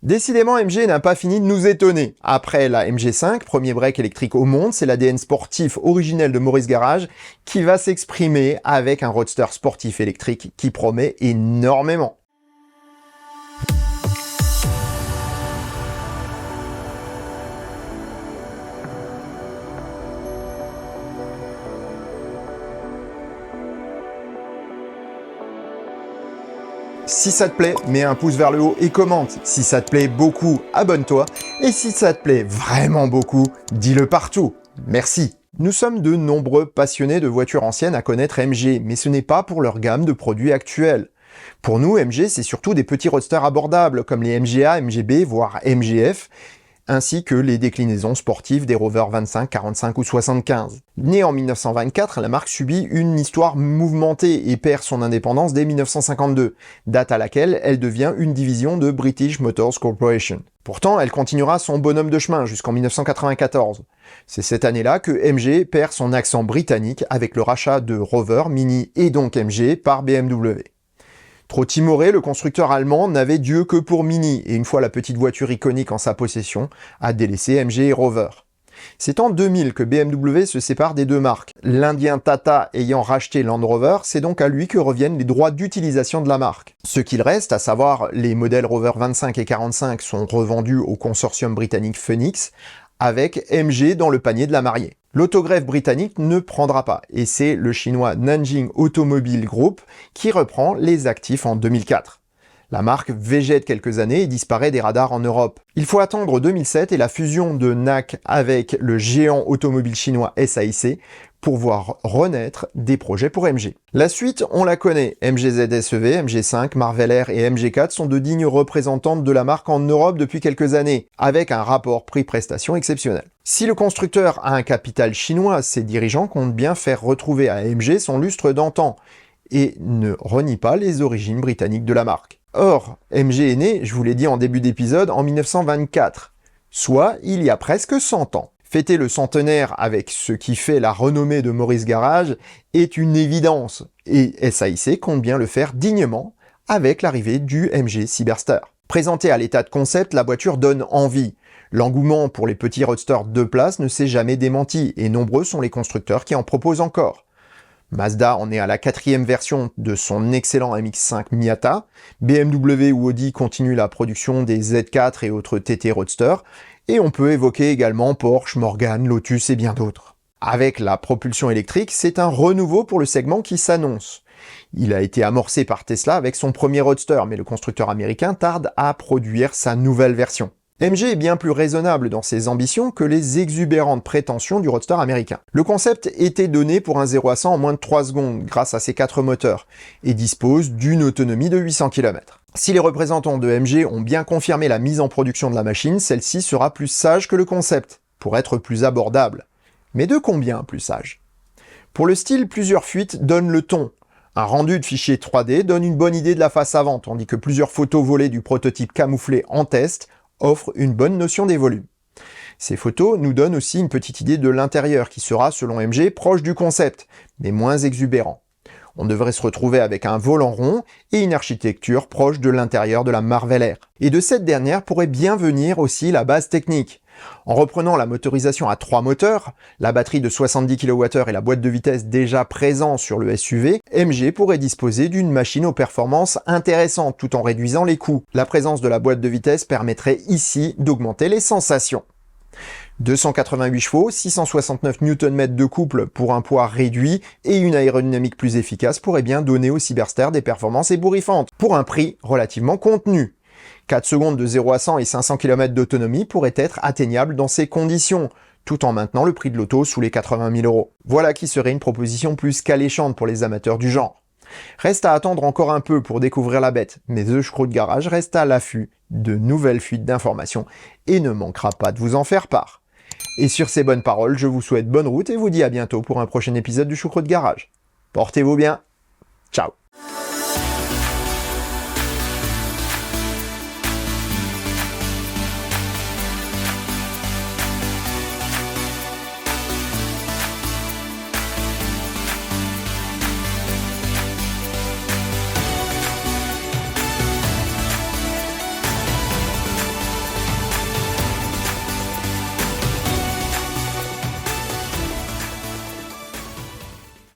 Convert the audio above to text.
Décidément, MG n'a pas fini de nous étonner. Après la MG5, premier break électrique au monde, c'est l'ADN sportif originel de Maurice Garage qui va s'exprimer avec un roadster sportif électrique qui promet énormément. Si ça te plaît, mets un pouce vers le haut et commente. Si ça te plaît beaucoup, abonne-toi. Et si ça te plaît vraiment beaucoup, dis-le partout. Merci. Nous sommes de nombreux passionnés de voitures anciennes à connaître MG, mais ce n'est pas pour leur gamme de produits actuels. Pour nous, MG, c'est surtout des petits roadsters abordables, comme les MGA, MGB, voire MGF, ainsi que les déclinaisons sportives des Rover 25, 45 ou 75. Née en 1924, la marque subit une histoire mouvementée et perd son indépendance dès 1952, date à laquelle elle devient une division de British Motors Corporation. Pourtant, elle continuera son bonhomme de chemin jusqu'en 1994. C'est cette année-là que MG perd son accent britannique avec le rachat de Rover, Mini et donc MG par BMW. Trop timoré, le constructeur allemand n'avait Dieu que pour Mini, et une fois la petite voiture iconique en sa possession, a délaissé MG et Rover. C'est en 2000 que BMW se sépare des deux marques. L'Indien Tata ayant racheté Land Rover, c'est donc à lui que reviennent les droits d'utilisation de la marque. Ce qu'il reste, à savoir les modèles Rover 25 et 45 sont revendus au consortium britannique Phoenix, avec MG dans le panier de la mariée. L'autogreffe britannique ne prendra pas, et c'est le chinois Nanjing Automobile Group qui reprend les actifs en 2004. La marque végète quelques années et disparaît des radars en Europe. Il faut attendre 2007 et la fusion de NAC avec le géant automobile chinois SAIC pour voir renaître des projets pour MG. La suite, on la connaît. MGZ SEV, MG5, Marvel Air et MG4 sont de dignes représentantes de la marque en Europe depuis quelques années, avec un rapport prix-prestation exceptionnel. Si le constructeur a un capital chinois, ses dirigeants comptent bien faire retrouver à MG son lustre d'antan et ne renient pas les origines britanniques de la marque. Or, MG est né, je vous l'ai dit en début d'épisode, en 1924, soit il y a presque 100 ans. Fêter le centenaire avec ce qui fait la renommée de Maurice Garage est une évidence, et SAIC compte bien le faire dignement avec l'arrivée du MG Cyberster. Présentée à l'état de concept, la voiture donne envie. L'engouement pour les petits roadsters 2 places ne s'est jamais démenti, et nombreux sont les constructeurs qui en proposent encore. Mazda en est à la 4e version de son excellent MX-5 Miata, BMW ou Audi continuent la production des Z4 et autres TT Roadster, et on peut évoquer également Porsche, Morgan, Lotus et bien d'autres. Avec la propulsion électrique, c'est un renouveau pour le segment qui s'annonce. Il a été amorcé par Tesla avec son premier Roadster, mais le constructeur américain tarde à produire sa nouvelle version. MG est bien plus raisonnable dans ses ambitions que les exubérantes prétentions du roadster américain. Le concept était donné pour un 0 à 100 en moins de 3 secondes grâce à ses 4 moteurs et dispose d'une autonomie de 800 km. Si les représentants de MG ont bien confirmé la mise en production de la machine, celle-ci sera plus sage que le concept, pour être plus abordable. Mais de combien plus sage? Pour le style, plusieurs fuites donnent le ton. Un rendu de fichier 3D donne une bonne idée de la face avant, tandis que plusieurs photos volées du prototype camouflé en test offre une bonne notion des volumes. Ces photos nous donnent aussi une petite idée de l'intérieur qui sera, selon MG, proche du concept, mais moins exubérant. On devrait se retrouver avec un volant rond et une architecture proche de l'intérieur de la Marvel Air. Et de cette dernière pourrait bien venir aussi la base technique. En reprenant la motorisation à 3 moteurs, la batterie de 70 kWh et la boîte de vitesse déjà présents sur le SUV, MG pourrait disposer d'une machine aux performances intéressantes tout en réduisant les coûts. La présence de la boîte de vitesse permettrait ici d'augmenter les sensations. 288 chevaux, 669 Nm de couple pour un poids réduit et une aérodynamique plus efficace pourraient bien donner au Cyberster des performances ébouriffantes, pour un prix relativement contenu. 4 secondes de 0 à 100 et 500 km d'autonomie pourraient être atteignables dans ces conditions, tout en maintenant le prix de l'auto sous les 80 000 €. Voilà qui serait une proposition plus qu'alléchante pour les amateurs du genre. Reste à attendre encore un peu pour découvrir la bête, mais The Choucroute Garage reste à l'affût de nouvelles fuites d'informations et ne manquera pas de vous en faire part. Et sur ces bonnes paroles, je vous souhaite bonne route et vous dis à bientôt pour un prochain épisode du Choucroute Garage. Portez-vous bien. Ciao.